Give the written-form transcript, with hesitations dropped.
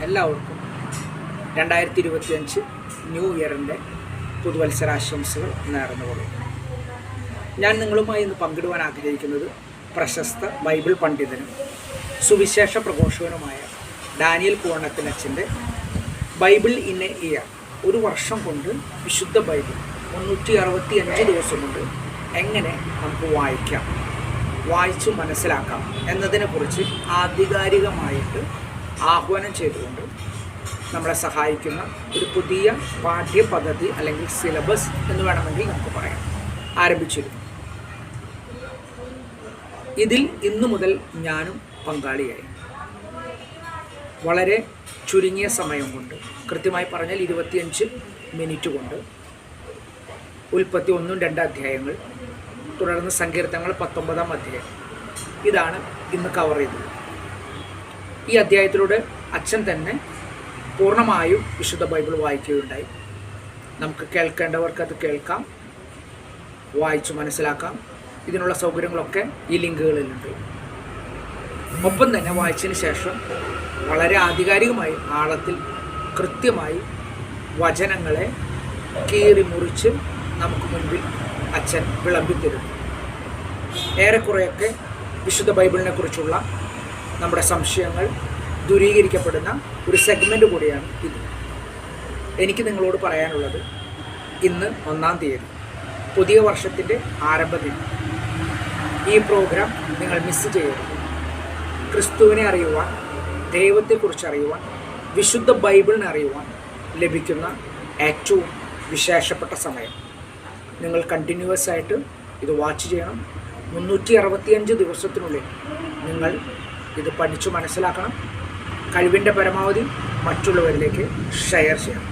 എല്ലാവർക്കും 2025 ന്യൂ ഇയറിൻ്റെ പുതുവത്സരാശംസകൾ നേർന്നുകൊള്ളുന്നു. ഞാൻ നിങ്ങളുമായി ഇന്ന് പങ്കിടുവാൻ ആഗ്രഹിക്കുന്നത് പ്രശസ്ത ബൈബിൾ പണ്ഡിതനും സുവിശേഷ പ്രഘോഷകനുമായ ഡാനിയൽ പൂവണ്ണത്തിനച്ഛൻ്റെ ബൈബിൾ ഇൻ എ ഇയർ, ഒരു വർഷം കൊണ്ട് വിശുദ്ധ ബൈബിൾ 365 ദിവസം കൊണ്ട് എങ്ങനെ നമുക്ക് വായിച്ചു മനസ്സിലാക്കാം എന്നതിനെക്കുറിച്ച് ആധികാരികമായിട്ട് ആഹ്വാനം ചെയ്തുകൊണ്ട് നമ്മളെ സഹായിക്കുന്ന ഒരു പുതിയ പാഠ്യപദ്ധതി അല്ലെങ്കിൽ സിലബസ് എന്ന് വേണമെങ്കിൽ നമുക്ക് പറയാം ആരംഭിച്ചിരുന്നു. ഇതിൽ ഇന്നു മുതൽ ഞാനും പങ്കാളിയായി. വളരെ ചുരുങ്ങിയ സമയം കൊണ്ട്, കൃത്യമായി പറഞ്ഞാൽ 25 മിനിറ്റ് കൊണ്ട് ഉൽപ്പത്തി 1-2 അധ്യായങ്ങൾ, തുടർന്ന് സങ്കീർത്തനങ്ങൾ 19-ാം അധ്യായം, ഇതാണ് ഇന്ന് കവർ ചെയ്തത്. ഈ അധ്യായത്തിലൂടെ അച്ഛൻ തന്നെ പൂർണ്ണമായും വിശുദ്ധ ബൈബിൾ വായിക്കുകയുണ്ടായി. നമുക്ക് കേൾക്കേണ്ടവർക്ക് അത് കേൾക്കാം, വായിച്ചു മനസ്സിലാക്കാം. ഇതിനുള്ള സൗകര്യങ്ങളൊക്കെ ഈ ലിങ്കുകളിലുണ്ട്. ഒപ്പം തന്നെ വായിച്ചതിന് ശേഷം വളരെ ആധികാരികമായി ആഴത്തിൽ കൃത്യമായി വചനങ്ങളെ കീറി മുറിച്ച് നമുക്ക് മുൻപിൽ അച്ഛൻ വിളമ്പിത്തരുന്നു. ഏറെക്കുറെയൊക്കെ വിശുദ്ധ ബൈബിളിനെ കുറിച്ചുള്ള നമ്മുടെ സംശയങ്ങൾ ദൂരീകരിക്കപ്പെടുന്ന ഒരു സെഗ്മെൻ്റ് കൂടിയാണ് ഇത്. എനിക്ക് നിങ്ങളോട് പറയാനുള്ളത്, ഇന്ന് 1-ാം തീയതി, പുതിയ വർഷത്തിൻ്റെ ആരംഭദിനം. ഈ പ്രോഗ്രാം നിങ്ങൾ മിസ് ചെയ്യരുത്. ക്രിസ്തുവിനെ അറിയുവാൻ, ദൈവത്തെക്കുറിച്ച് അറിയുവാൻ, വിശുദ്ധ ബൈബിളിനെ അറിയുവാൻ ലഭിക്കുന്ന ഏറ്റവും വിശേഷപ്പെട്ട സമയം. നിങ്ങൾ കണ്ടിന്യൂസ് ആയിട്ട് ഇത് വാച്ച് ചെയ്യണം. 365 ദിവസത്തിനുള്ളിൽ നിങ്ങൾ ഇത് പഠിച്ചു മനസ്സിലാക്കണം. കഴിവിൻ്റെ പരമാവധി മറ്റുള്ളവരിലേക്ക് ഷെയർ ചെയ്യണം.